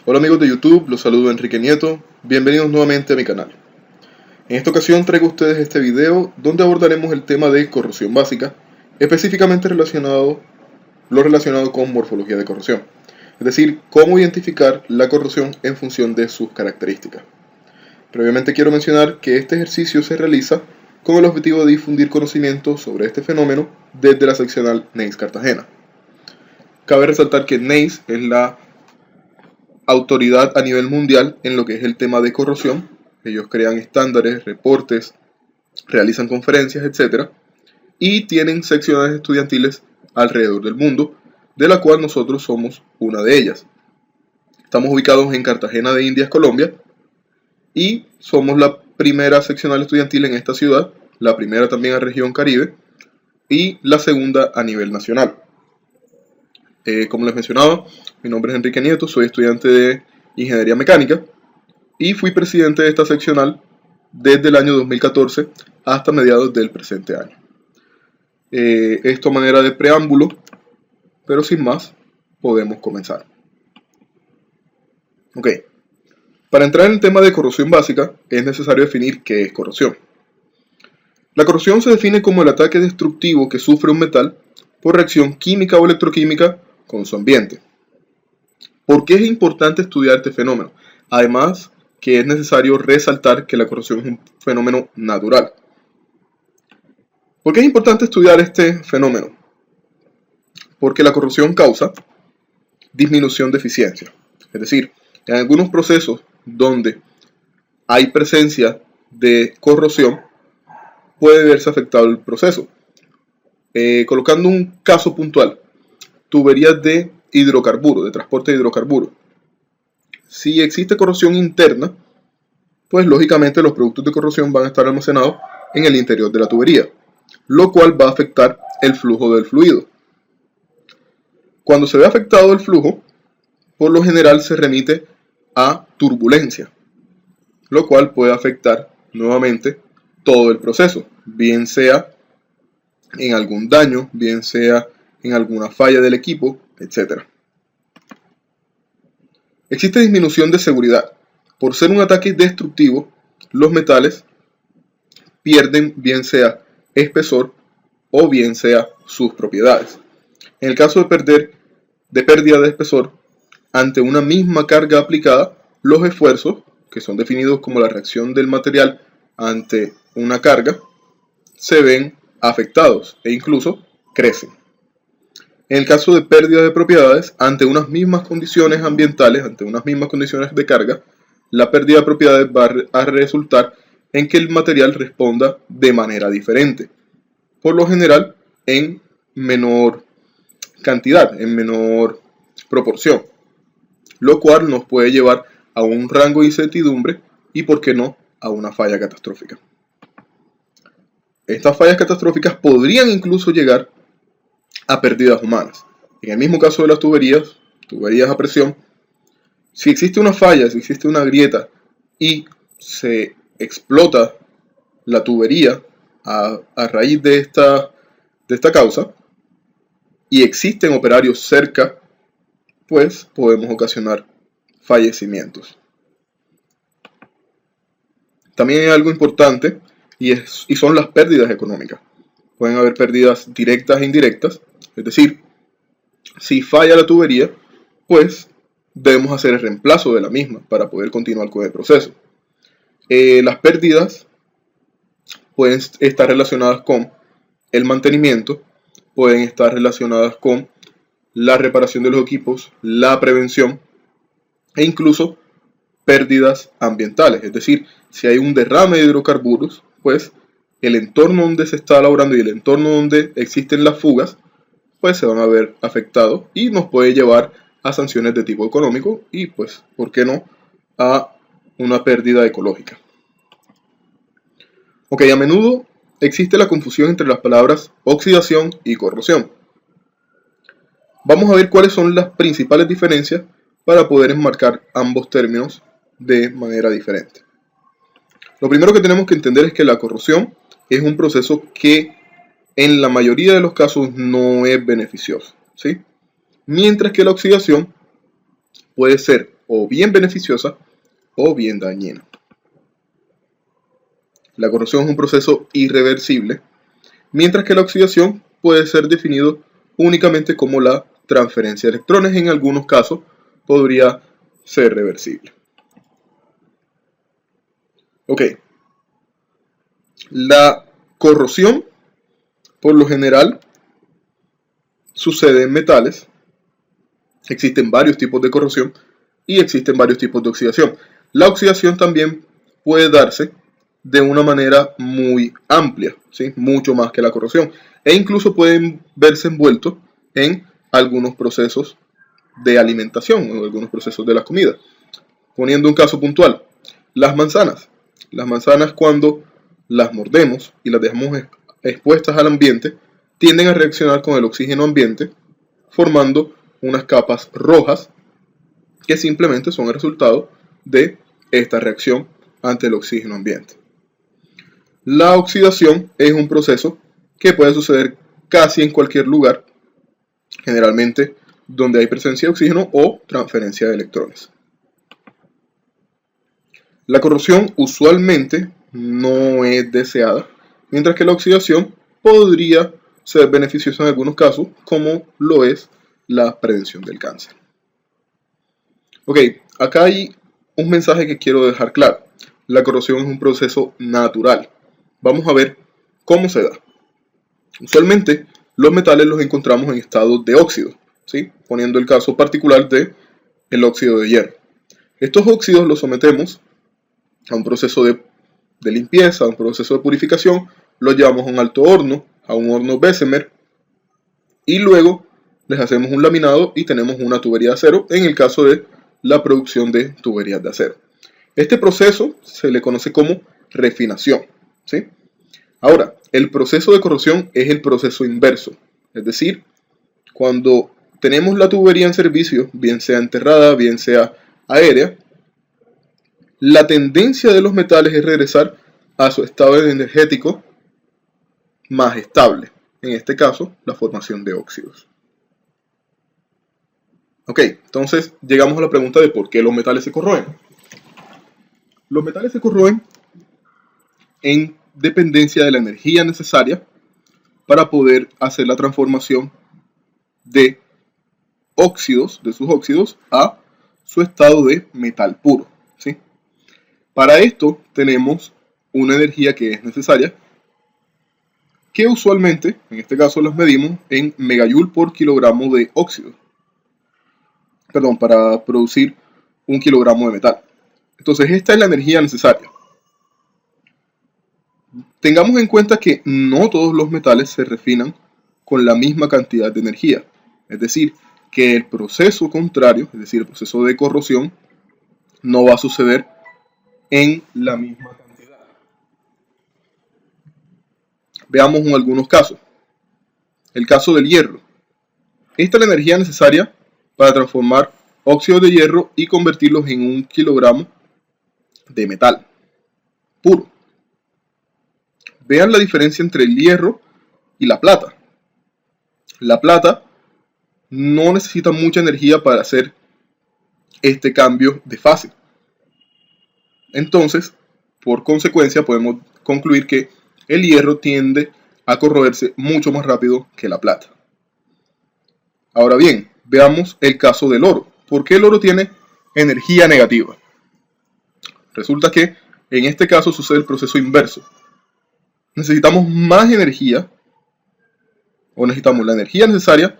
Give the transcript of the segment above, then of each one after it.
Hola amigos de YouTube, los saludo Enrique Nieto, bienvenidos nuevamente a mi canal. En esta ocasión traigo a ustedes este video donde abordaremos el tema de corrosión básica, específicamente lo relacionado con morfología de corrosión, es decir, cómo identificar la corrosión en función de sus características. Previamente quiero mencionar que este ejercicio se realiza con el objetivo de difundir conocimiento sobre este fenómeno desde la seccional NEIS Cartagena. Cabe resaltar que NEIS es la autoridad a nivel mundial en lo que es el tema de corrosión. Ellos crean estándares, reportes, realizan conferencias, etc. Y tienen secciones estudiantiles alrededor del mundo, de la cual nosotros somos una de ellas. Estamos ubicados en Cartagena de Indias, Colombia, y somos la primera seccional estudiantil en esta ciudad, la primera también en la región Caribe, y la segunda a nivel nacional. Como les mencionaba, mi nombre es Enrique Nieto, soy estudiante de Ingeniería Mecánica y fui presidente de esta seccional desde el año 2014 hasta mediados del presente año. Esto a manera de preámbulo, pero sin más, podemos comenzar. Ok, para entrar en el tema de corrosión básica es necesario definir qué es corrosión. La corrosión se define como el ataque destructivo que sufre un metal por reacción química o electroquímica con su ambiente. ¿Por qué es importante estudiar este fenómeno? Además, que es necesario resaltar que la corrosión es un fenómeno natural. ¿Por qué es importante estudiar este fenómeno? Porque la corrosión causa disminución de eficiencia. Es decir, en algunos procesos donde hay presencia de corrosión, puede verse afectado el proceso. Colocando un caso puntual, tuberías de hidrocarburos, de transporte de hidrocarburos. Si existe corrosión interna, pues lógicamente los productos de corrosión van a estar almacenados en el interior de la tubería, lo cual va a afectar el flujo del fluido. Cuando se ve afectado el flujo, por lo general se remite a turbulencia, lo cual puede afectar nuevamente todo el proceso, bien sea en algún daño, bien sea en alguna falla del equipo, etc. Existe disminución de seguridad. Por ser un ataque destructivo, los metales pierden bien sea espesor o bien sea sus propiedades. En el caso de pérdida de espesor, ante una misma carga aplicada, los esfuerzos, que son definidos como la reacción del material ante una carga, se ven afectados e incluso crecen. En el caso de pérdida de propiedades, ante unas mismas condiciones ambientales, ante unas mismas condiciones de carga, la pérdida de propiedades va a resultar en que el material responda de manera diferente. Por lo general, en menor cantidad, en menor proporción, lo cual nos puede llevar a un rango de incertidumbre y, por qué no, a una falla catastrófica. Estas fallas catastróficas podrían incluso llegar a pérdidas humanas. En el mismo caso de las tuberías a presión, si existe una falla, si existe una grieta y se explota la tubería a raíz de esta causa y existen operarios cerca, pues podemos ocasionar fallecimientos. También hay algo importante y son las pérdidas económicas. Pueden haber pérdidas directas e indirectas, es decir, si falla la tubería, pues debemos hacer el reemplazo de la misma para poder continuar con el proceso. Las pérdidas pueden estar relacionadas con el mantenimiento, pueden estar relacionadas con la reparación de los equipos, la prevención e incluso pérdidas ambientales. Es decir, si hay un derrame de hidrocarburos, pues el entorno donde se está elaborando y el entorno donde existen las fugas, pues se van a ver afectados y nos puede llevar a sanciones de tipo económico y, pues, ¿por qué no?, a una pérdida ecológica. Ok, a menudo existe la confusión entre las palabras oxidación y corrosión. Vamos a ver cuáles son las principales diferencias para poder enmarcar ambos términos de manera diferente. Lo primero que tenemos que entender es que la corrosión es un proceso que en la mayoría de los casos no es beneficioso, ¿sí? Mientras que la oxidación puede ser o bien beneficiosa o bien dañina. La corrosión es un proceso irreversible, mientras que la oxidación puede ser definido únicamente como la transferencia de electrones. En algunos casos podría ser reversible. Ok, la corrosión por lo general sucede en metales. Existen varios tipos de corrosión y existen varios tipos de oxidación. La oxidación también puede darse de una manera muy amplia, ¿sí? Mucho más que la corrosión, e incluso pueden verse envueltos en algunos procesos de alimentación o algunos procesos de la comida. Poniendo un caso puntual, las manzanas. Las manzanas, cuando las mordemos y las dejamos expuestas al ambiente, tienden a reaccionar con el oxígeno ambiente, formando unas capas rojas que simplemente son el resultado de esta reacción ante el oxígeno ambiente. La oxidación es un proceso que puede suceder casi en cualquier lugar, generalmente donde hay presencia de oxígeno o transferencia de electrones. La corrosión usualmente no es deseada, mientras que la oxidación podría ser beneficiosa en algunos casos, como lo es la prevención del cáncer. Ok, acá hay un mensaje que quiero dejar claro. La corrosión es un proceso natural. Vamos a ver cómo se da. Usualmente los metales los encontramos en estado de óxido, ¿sí? Poniendo el caso particular del óxido de hierro. Estos óxidos los sometemos a un proceso de limpieza, a un proceso de purificación, los llevamos a un alto horno, a un horno Bessemer, y luego les hacemos un laminado y tenemos una tubería de acero en el caso de la producción de tuberías de acero. Este proceso se le conoce como refinación, ¿sí? Ahora, el proceso de corrosión es el proceso inverso, es decir, cuando tenemos la tubería en servicio, bien sea enterrada, bien sea aérea, la tendencia de los metales es regresar a su estado energético más estable, en este caso, la formación de óxidos. Ok, entonces llegamos a la pregunta de por qué los metales se corroen. Los metales se corroen en dependencia de la energía necesaria para poder hacer la transformación de óxidos, de sus óxidos, a su estado de metal puro, ¿sí? Para esto tenemos una energía que es necesaria, que usualmente, en este caso las medimos en megajoule por kilogramo de óxido. Perdón, para producir 1 kilogramo de metal. Entonces esta es la energía necesaria. Tengamos en cuenta que no todos los metales se refinan con la misma cantidad de energía. Es decir, que el proceso contrario, es decir, el proceso de corrosión, no va a suceder en la misma cantidad. Veamos algunos casos. El caso del hierro. Esta es la energía necesaria para transformar óxidos de hierro y convertirlos en 1 kilogramo de metal puro. Vean la diferencia entre el hierro y la plata. La plata no necesita mucha energía para hacer este cambio de fase. Entonces, por consecuencia, podemos concluir que el hierro tiende a corroerse mucho más rápido que la plata. Ahora bien, veamos el caso del oro. ¿Por qué el oro tiene energía negativa? Resulta que en este caso sucede el proceso inverso. Necesitamos más energía, o necesitamos la energía necesaria,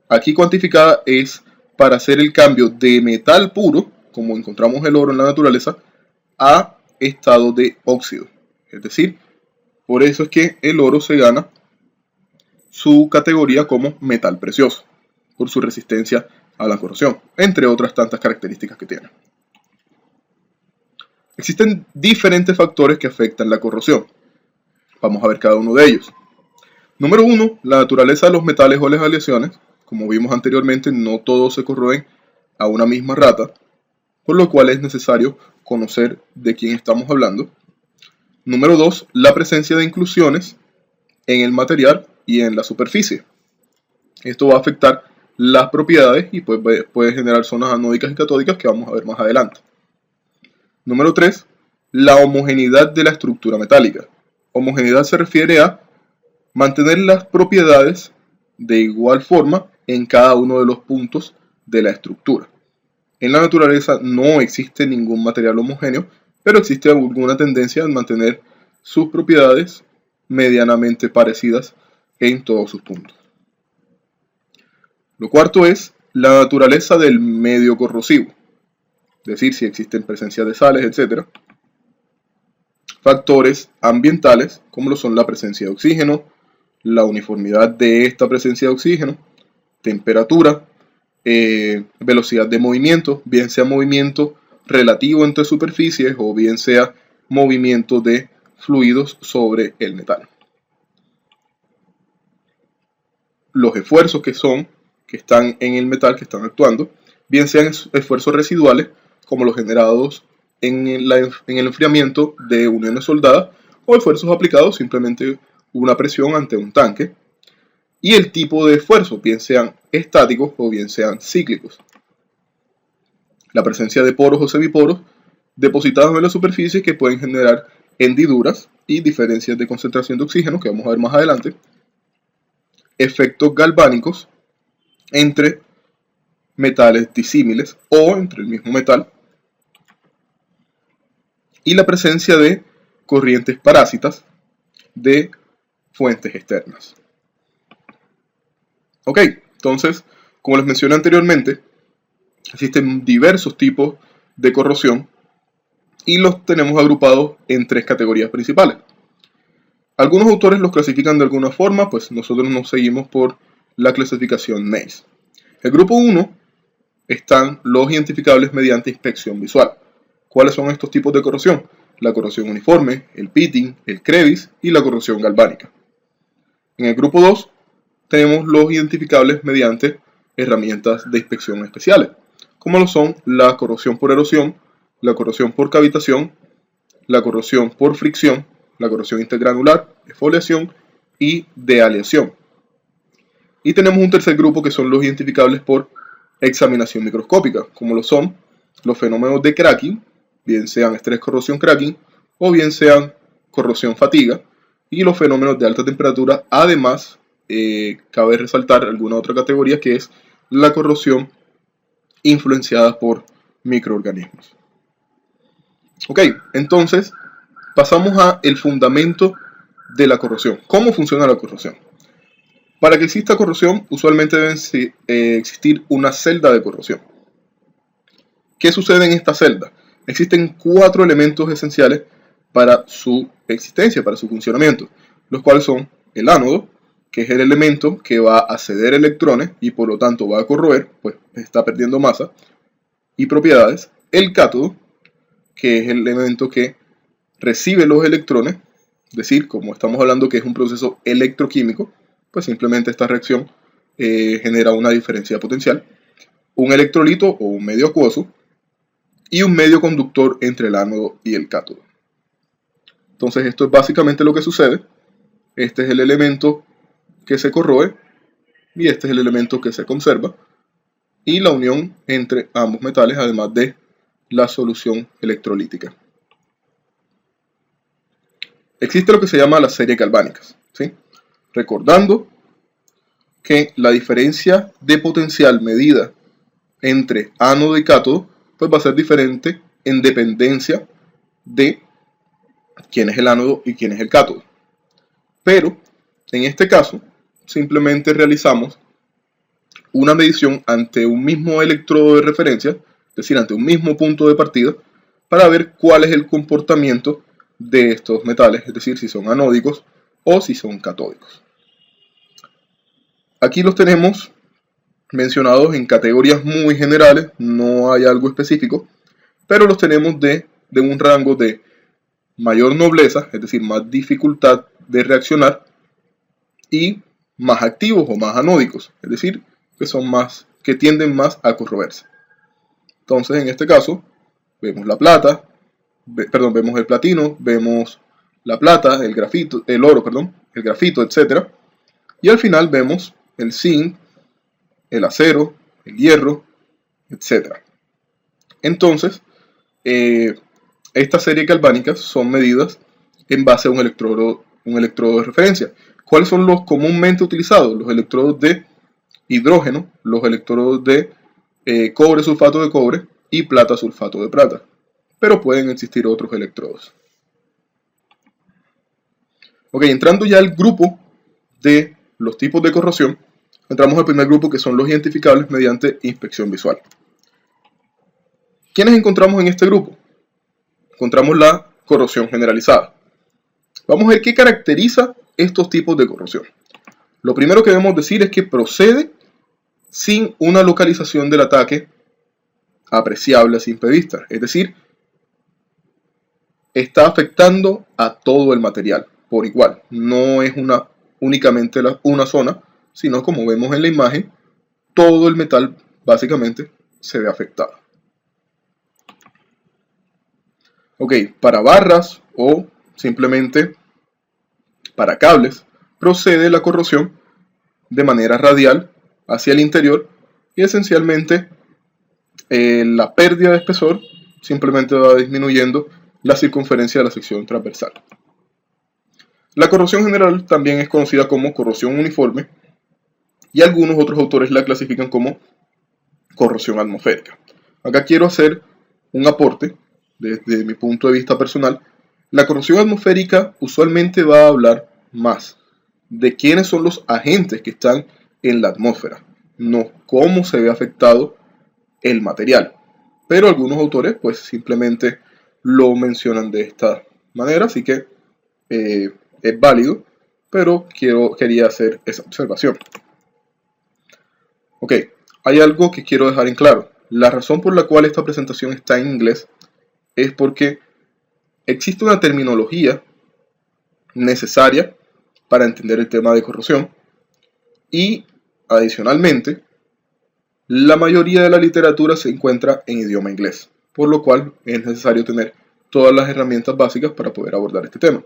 aquí cuantificada, es para hacer el cambio de metal puro, como encontramos el oro en la naturaleza, a estado de óxido. Es decir, por eso es que el oro se gana su categoría como metal precioso, por su resistencia a la corrosión, entre otras tantas características que tiene. Existen diferentes factores que afectan la corrosión. Vamos a ver cada uno de ellos. Número 1, la naturaleza de los metales o las aleaciones. Como vimos anteriormente, no todos se corroen a una misma rata, por lo cual es necesario conocer de quién estamos hablando. Número 2, la presencia de inclusiones en el material y en la superficie. Esto va a afectar las propiedades y pues puede generar zonas anódicas y catódicas que vamos a ver más adelante. Número 3. La homogeneidad de la estructura metálica. Homogeneidad se refiere a mantener las propiedades de igual forma en cada uno de los puntos de la estructura. En la naturaleza no existe ningún material homogéneo, pero existe alguna tendencia a mantener sus propiedades medianamente parecidas en todos sus puntos. Lo cuarto es la naturaleza del medio corrosivo, es decir, si existen presencia de sales, etc. Factores ambientales, como lo son la presencia de oxígeno, la uniformidad de esta presencia de oxígeno, temperatura, velocidad de movimiento, bien sea movimiento relativo entre superficies o bien sea movimiento de fluidos sobre el metal. Los esfuerzos que están en el metal, que están actuando, bien sean esfuerzos residuales, como los generados en el enfriamiento de uniones soldadas, o esfuerzos aplicados, simplemente una presión ante un tanque, y el tipo de esfuerzo, bien sean estáticos o bien sean cíclicos. La presencia de poros o semiporos depositados en la superficie que pueden generar hendiduras y diferencias de concentración de oxígeno, que vamos a ver más adelante. Efectos galvánicos entre metales disímiles o entre el mismo metal. Y la presencia de corrientes parásitas de fuentes externas. Ok, entonces, como les mencioné anteriormente, existen diversos tipos de corrosión y los tenemos agrupados en 3 categorías principales. Algunos autores los clasifican de alguna forma, pues nosotros nos seguimos por la clasificación NACE. El grupo 1 están los identificables mediante inspección visual. ¿Cuáles son estos tipos de corrosión? La corrosión uniforme, el pitting, el crevice y la corrosión galvánica. En el grupo 2 tenemos los identificables mediante herramientas de inspección especiales, como lo son la corrosión por erosión, la corrosión por cavitación, la corrosión por fricción, la corrosión intergranular, exfoliación y dealeación. Y tenemos un tercer grupo que son los identificables por examinación microscópica, como lo son los fenómenos de cracking, bien sean estrés corrosión cracking o bien sean corrosión fatiga, y los fenómenos de alta temperatura. Además, cabe resaltar alguna otra categoría que es la corrosión influenciada por microorganismos. Ok, entonces pasamos a el fundamento de la corrosión. ¿Cómo funciona la corrosión? Para que exista corrosión, usualmente debe existir una celda de corrosión. ¿Qué sucede en esta celda? Existen 4 elementos esenciales para su existencia, para su funcionamiento, los cuales son el ánodo, que es el elemento que va a ceder electrones y por lo tanto va a corroer, pues está perdiendo masa y propiedades. El cátodo, que es el elemento que recibe los electrones, es decir, como estamos hablando que es un proceso electroquímico, pues simplemente esta reacción genera una diferencia potencial. Un electrolito o un medio acuoso y un medio conductor entre el ánodo y el cátodo. Entonces esto es básicamente lo que sucede. Este es el elemento que se corroe y este es el elemento que se conserva, y la unión entre ambos metales, además de la solución electrolítica. Existe lo que se llama las series galvánicas, ¿sí? Recordando que la diferencia de potencial medida entre ánodo y cátodo pues va a ser diferente en dependencia de quién es el ánodo y quién es el cátodo. Pero en este caso simplemente realizamos una medición ante un mismo electrodo de referencia, es decir, ante un mismo punto de partida, para ver cuál es el comportamiento de estos metales, es decir, si son anódicos o si son catódicos. Aquí los tenemos mencionados en categorías muy generales, no hay algo específico, pero los tenemos de un rango de mayor nobleza, es decir, más dificultad de reaccionar, y más activos o más anódicos, es decir, que tienden más a corroerse. Entonces, en este caso, vemos la plata, vemos el platino, vemos la plata, el grafito, el oro, el grafito, etc. Y al final vemos el zinc, el acero, el hierro, etc. Entonces, estas series galvánicas son medidas en base a un electrodo de referencia. ¿Cuáles son los comúnmente utilizados? Los electrodos de hidrógeno, los electrodos de cobre sulfato de cobre y plata sulfato de plata. Pero pueden existir otros electrodos. Ok, entrando ya al grupo de los tipos de corrosión, entramos al primer grupo, que son los identificables mediante inspección visual. ¿Quiénes encontramos en este grupo? Encontramos la corrosión generalizada. Vamos a ver qué caracteriza estos tipos de corrosión. Lo primero que debemos decir es que procede sin una localización del ataque apreciable a simple vista. Es decir, está afectando a todo el material por igual. No es únicamente una zona, sino, como vemos en la imagen, todo el metal básicamente se ve afectado. Ok, para barras o simplemente para cables, procede la corrosión de manera radial hacia el interior y esencialmente la pérdida de espesor simplemente va disminuyendo la circunferencia de la sección transversal. La corrosión general también es conocida como corrosión uniforme y algunos otros autores la clasifican como corrosión atmosférica. Acá quiero hacer un aporte desde mi punto de vista personal. La corrosión atmosférica usualmente va a hablar más de quiénes son los agentes que están en la atmósfera, no cómo se ve afectado el material. Pero algunos autores pues simplemente lo mencionan de esta manera, así que es válido, pero quería hacer esa observación. Ok, hay algo que quiero dejar en claro. La razón por la cual esta presentación está en inglés es porque existe una terminología necesaria para entender el tema de corrosión y, adicionalmente, la mayoría de la literatura se encuentra en idioma inglés, por lo cual es necesario tener todas las herramientas básicas para poder abordar este tema.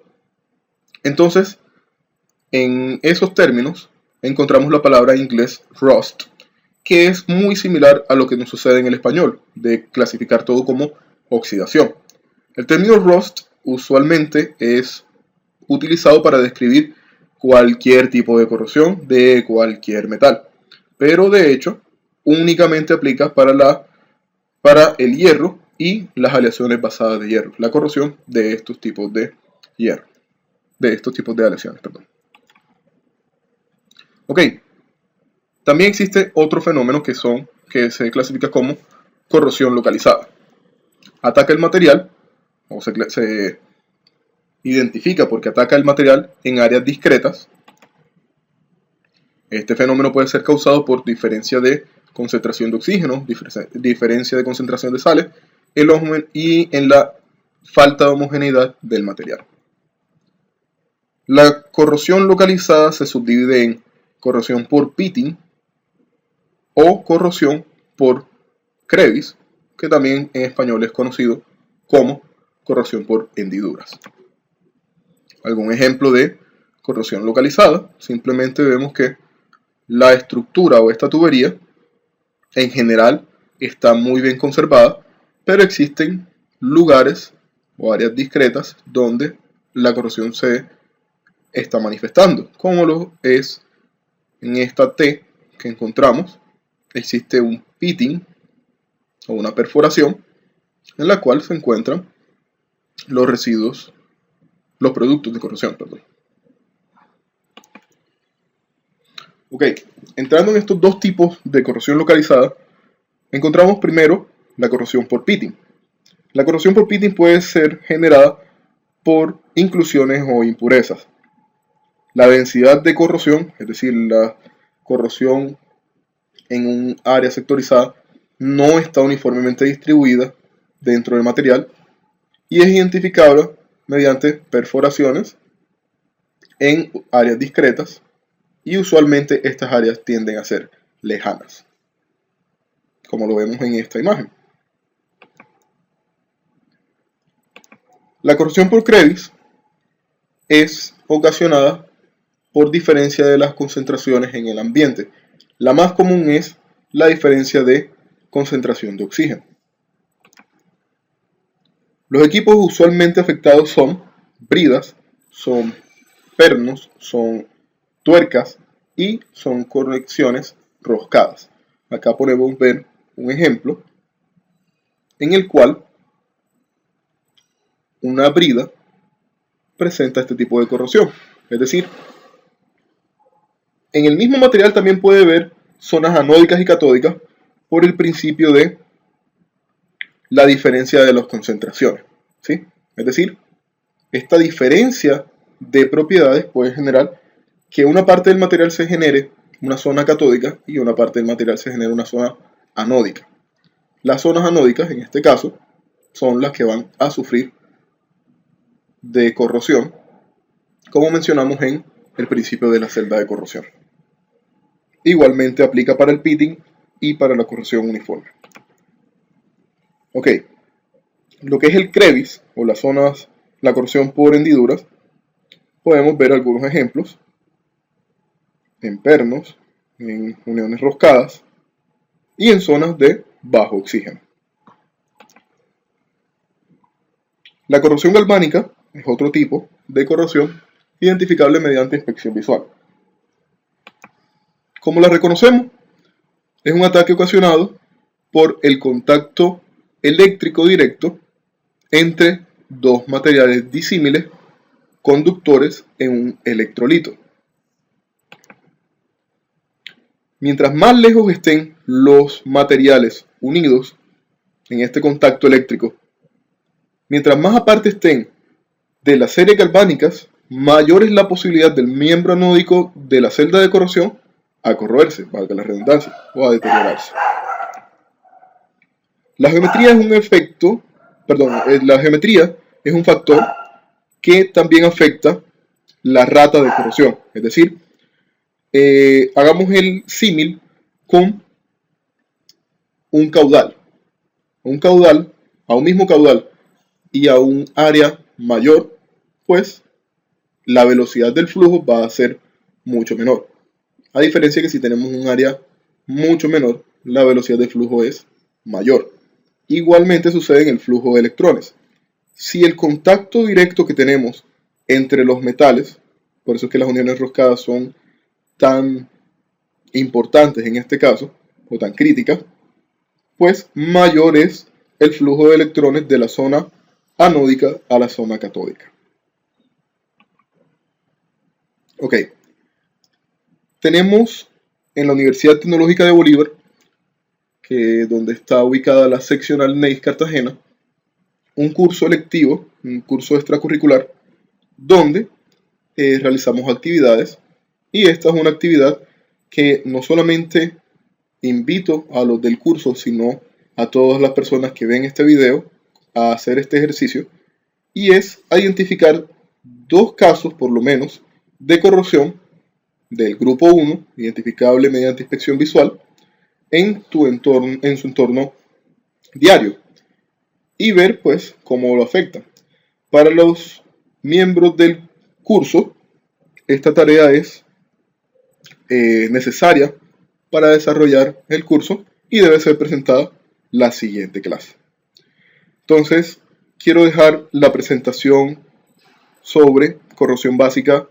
Entonces, en esos términos encontramos la palabra en inglés rust, que es muy similar a lo que nos sucede en el español, de clasificar todo como oxidación. El término rust usualmente es utilizado para describir cualquier tipo de corrosión de cualquier metal, pero de hecho únicamente aplica para el hierro y las aleaciones basadas de hierro, la corrosión de estos tipos de hierro, de estos tipos de aleaciones, perdón. Ok, también existe otro fenómeno que se clasifica como corrosión localizada. Ataca el material, o se identifica porque ataca el material en áreas discretas. Este fenómeno puede ser causado por diferencia de concentración de oxígeno, diferencia de concentración de sales y en la falta de homogeneidad del material. La corrosión localizada se subdivide en corrosión por pitting o corrosión por crevice, que también en español es conocido como corrosión por hendiduras. Algún ejemplo de corrosión localizada, simplemente vemos que la estructura o esta tubería en general está muy bien conservada, pero existen lugares o áreas discretas donde la corrosión se está manifestando, como lo es en esta T que encontramos. Existe un pitting o una perforación en la cual se encuentran los residuos, los productos de corrosión, perdón. Ok, entrando en estos dos tipos de corrosión localizada, encontramos primero la corrosión por pitting. La corrosión por pitting puede ser generada por inclusiones o impurezas. La densidad de corrosión, es decir, la corrosión en un área sectorizada, no está uniformemente distribuida dentro del material y es identificable mediante perforaciones en áreas discretas, y usualmente estas áreas tienden a ser lejanas, como lo vemos en esta imagen. La corrosión por crevice es ocasionada por diferencia de las concentraciones en el ambiente. La más común es la diferencia de concentración de oxígeno. Los equipos usualmente afectados son bridas, son pernos, son tuercas y son conexiones roscadas. Acá podemos ver un ejemplo en el cual una brida presenta este tipo de corrosión. Es decir, en el mismo material también puede haber zonas anódicas y catódicas por el principio de la diferencia de las concentraciones, ¿sí? Es decir, esta diferencia de propiedades puede generar que una parte del material se genere una zona catódica y una parte del material se genere una zona anódica. Las zonas anódicas, en este caso, son las que van a sufrir de corrosión, como mencionamos en el principio de la celda de corrosión. Igualmente aplica para el pitting y para la corrosión uniforme. Ok, lo que es el crevice o las zonas, la corrosión por hendiduras, podemos ver algunos ejemplos en pernos, en uniones roscadas y en zonas de bajo oxígeno. La corrosión galvánica es otro tipo de corrosión identificable mediante inspección visual. ¿Cómo la reconocemos? Es un ataque ocasionado por el contacto eléctrico directo entre dos materiales disímiles conductores en un electrolito. Mientras más lejos estén los materiales unidos en este contacto eléctrico, mientras más aparte estén de las series galvánicas, mayor es la posibilidad del miembro anódico de la celda de corrosión a corroerse, valga la redundancia, o a deteriorarse. La geometría es un factor que también afecta la rata de corrosión. Es decir, hagamos el símil con un caudal. A un mismo caudal y a un área mayor, pues la velocidad del flujo va a ser mucho menor. A diferencia que si tenemos un área mucho menor, la velocidad de flujo es mayor. Igualmente sucede en el flujo de electrones. Si el contacto directo que tenemos entre los metales, por eso es que las uniones roscadas son tan importantes en este caso, o tan críticas, pues mayor es el flujo de electrones de la zona anódica a la zona catódica. Ok. Tenemos en la Universidad Tecnológica de Bolívar, donde está ubicada la seccional NEIS Cartagena, un curso electivo, un curso extracurricular, donde realizamos actividades, y esta es una actividad que no solamente invito a los del curso, sino a todas las personas que ven este video a hacer este ejercicio, y es a identificar dos casos por lo menos de corrosión del grupo 1, identificable mediante inspección visual, en su entorno diario, y ver pues cómo lo afecta. Para los miembros del curso, esta tarea es necesaria para desarrollar el curso y debe ser presentada la siguiente clase. Entonces, quiero dejar la presentación sobre corrosión básica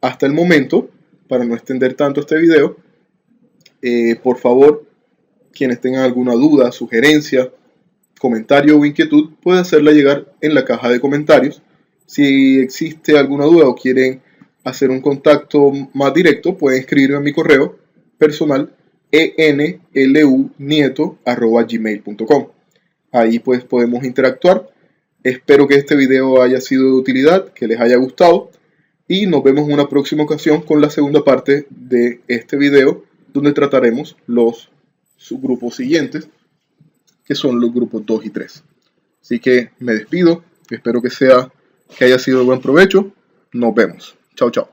hasta el momento, para no extender tanto este video. Por favor, quienes tengan alguna duda, sugerencia, comentario o inquietud, puede hacerla llegar en la caja de comentarios. Si existe alguna duda o quieren hacer un contacto más directo, pueden escribirme a mi correo personal enlunieto@gmail.com. Ahí pues podemos interactuar. Espero que este video haya sido de utilidad, que les haya gustado, y nos vemos en una próxima ocasión con la segunda parte de este video, donde trataremos los subgrupos siguientes, que son los grupos 2 y 3. Así que me despido, espero que haya sido de buen provecho. Nos vemos. Chao, chao.